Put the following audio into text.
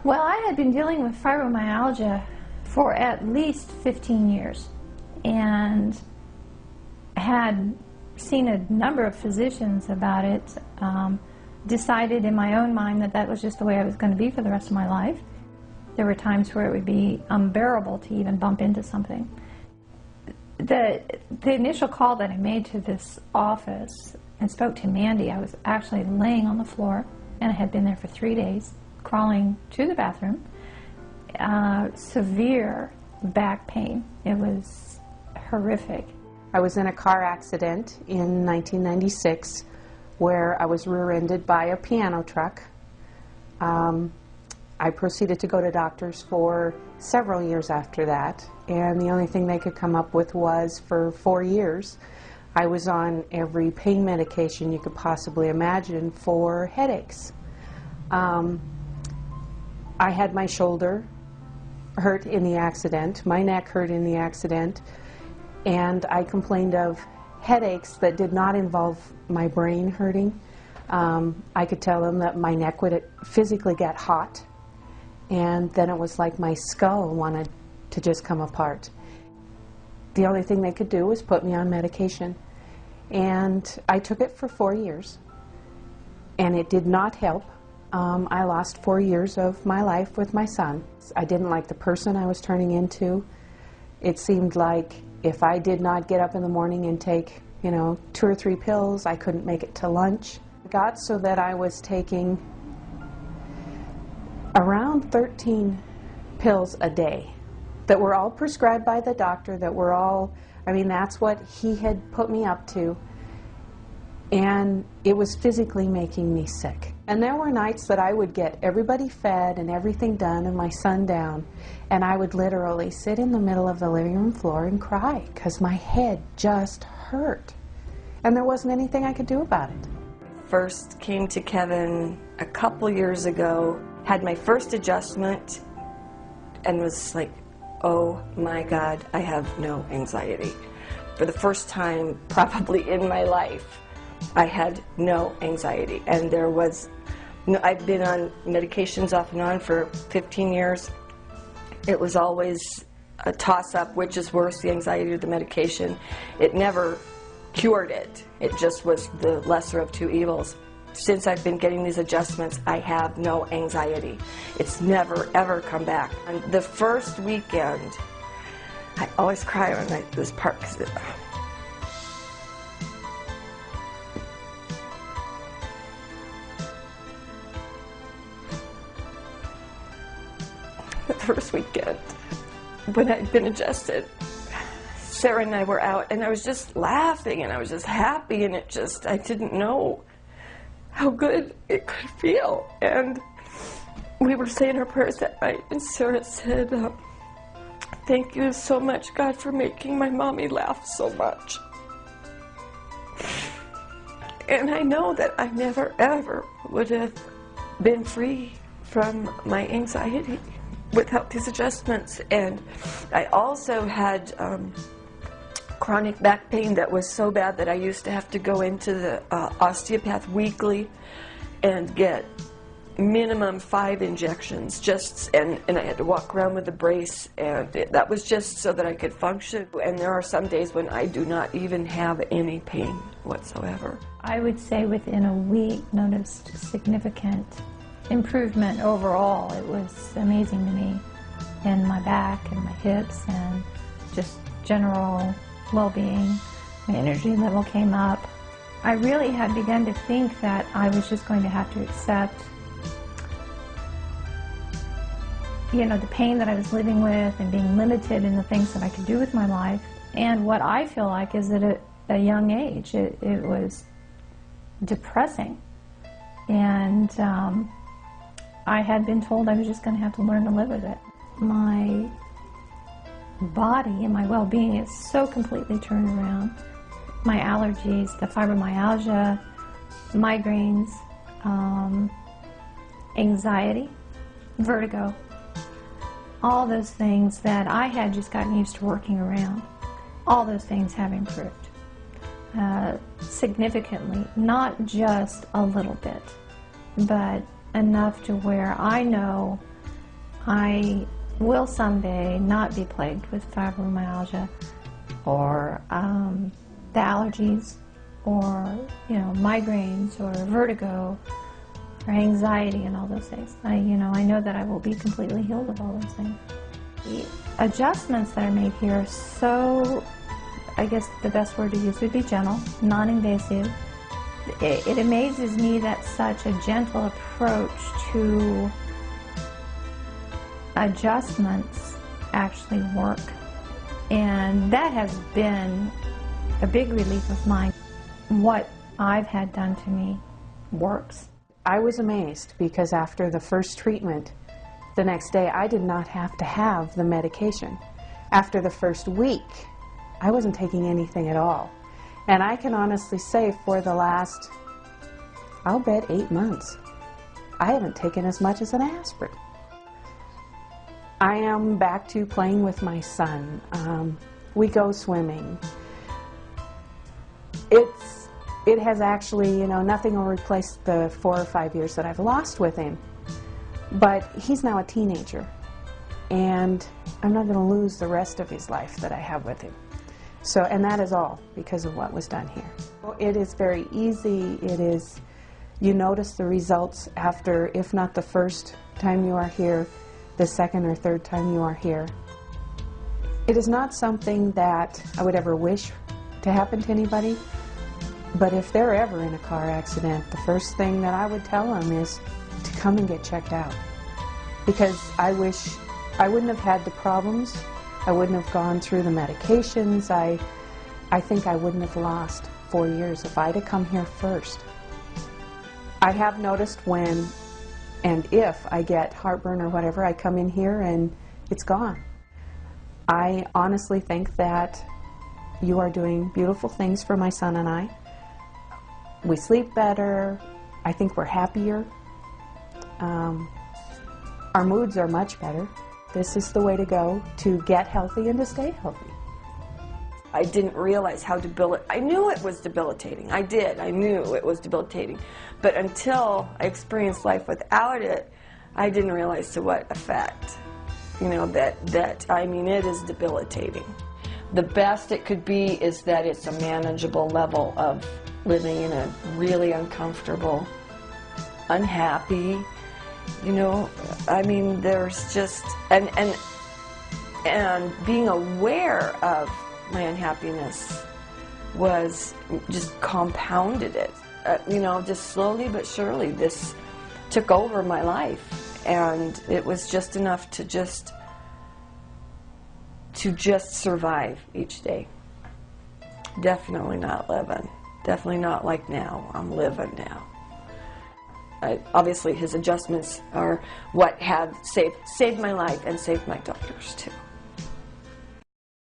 Well, I had been dealing with fibromyalgia for at least 15 years and had seen a number of physicians about it, decided in my own mind that that was just the way I was going to be for the rest of my life. There were times where it would be unbearable to even bump into something. The initial call that I made to this office and spoke to Mandy, I was actually laying on the floor, and I had been there for 3 days, crawling to the bathroom. Severe back pain. It was horrific. I was in a car accident in 1996 where I was rear-ended by a piano truck. I proceeded to go to doctors for several years after that, and the only thing they could come up with was for 4 years I was on every pain medication you could possibly imagine for headaches. I had my shoulder hurt in the accident, my neck hurt in the accident, and I complained of headaches that did not involve my brain hurting. I could tell them that my neck would physically get hot, and then it was like my skull wanted to just come apart. The only thing they could do was put me on medication, and I took it for 4 years, and it did not help. I lost 4 years of my life with my son. I didn't like the person I was turning into. It seemed like if I did not get up in the morning and take, 2 or 3 pills, I couldn't make it to lunch. It got so that I was taking around 13 pills a day that were all prescribed by the doctor, that were all, that's what he had put me up to. And it was physically making me sick. And there were nights that I would get everybody fed and everything done and my son down, and I would literally sit in the middle of the living room floor and cry because my head just hurt. And there wasn't anything I could do about it. First came to Kevin a couple years ago, had my first adjustment, and was like, oh my God, I have no anxiety. For the first time probably in my life, I had no anxiety, and I've been on medications off and on for 15 years. It was always a toss-up, which is worse, the anxiety or the medication. It never cured it. It just was the lesser of two evils. Since I've been getting these adjustments, I have no anxiety. It's never, ever come back. And the first weekend, I always cry when this part, because the first weekend, when I'd been adjusted, Sarah and I were out, and I was just laughing, and I was just happy, and I didn't know how good it could feel. And we were saying our prayers that night, and Sarah said, thank you so much, God, for making my mommy laugh so much. And I know that I never, ever would have been free from my anxiety without these adjustments. And I also had chronic back pain that was so bad that I used to have to go into the osteopath weekly and get minimum 5 injections, and I had to walk around with a brace, and that was just so that I could function. And there are some days when I do not even have any pain whatsoever. I would say within a week noticed significant improvement overall. It was amazing to me, in my back and my hips and just general well-being. My energy level came up. I really had begun to think that I was just going to have to accept the pain that I was living with and being limited in the things that I could do with my life. And what I feel like is that at a young age, it was depressing. And I had been told I was just going to have to learn to live with it. My body and my well-being is so completely turned around. My allergies, the fibromyalgia, migraines, anxiety, vertigo, all those things that I had just gotten used to working around, all those things have improved significantly, not just a little bit, but enough to where I know I will someday not be plagued with fibromyalgia or the allergies or, you know, migraines or vertigo or anxiety and all those things. I know that I will be completely healed of all those things. The adjustments that are made here are so, I guess the best word to use would be gentle, non-invasive. It amazes me that such a gentle approach to adjustments actually work. And that has been a big relief of mine. What I've had done to me works. I was amazed because after the first treatment, the next day I did not have to have the medication. After the first week, I wasn't taking anything at all. And I can honestly say for the last, I'll bet 8 months, I haven't taken as much as an aspirin. I am back to playing with my son. We go swimming. It has actually, you know, nothing will replace the 4 or 5 years that I've lost with him. But he's now a teenager, and I'm not going to lose the rest of his life that I have with him. So, and that is all because of what was done here. It is very easy. It is, you notice the results after, if not the first time you are here, the second or third time you are here. It is not something that I would ever wish to happen to anybody, but if they're ever in a car accident, the first thing that I would tell them is to come and get checked out. Because I wish I wouldn't have had the problems, I wouldn't have gone through the medications, I think I wouldn't have lost 4 years if I'd have come here first. I have noticed when and if I get heartburn or whatever, I come in here and it's gone. I honestly think that you are doing beautiful things for my son and I. We sleep better. I think we're happier. Our moods are much better. This is the way to go to get healthy and to stay healthy. I didn't realize how debilitating. I knew it was debilitating. I did. I knew it was debilitating. But until I experienced life without it, I didn't realize to what effect. You know, I mean, it is debilitating. The best it could be is that it's a manageable level of living in a really uncomfortable, unhappy, you know, I mean, there's just, and being aware of my unhappiness was just compounded it. You know, just slowly but surely this took over my life, and it was just enough to just survive each day. Definitely not living. Definitely not like now. I'm living now. Obviously his adjustments are what have saved my life and saved my daughter's too.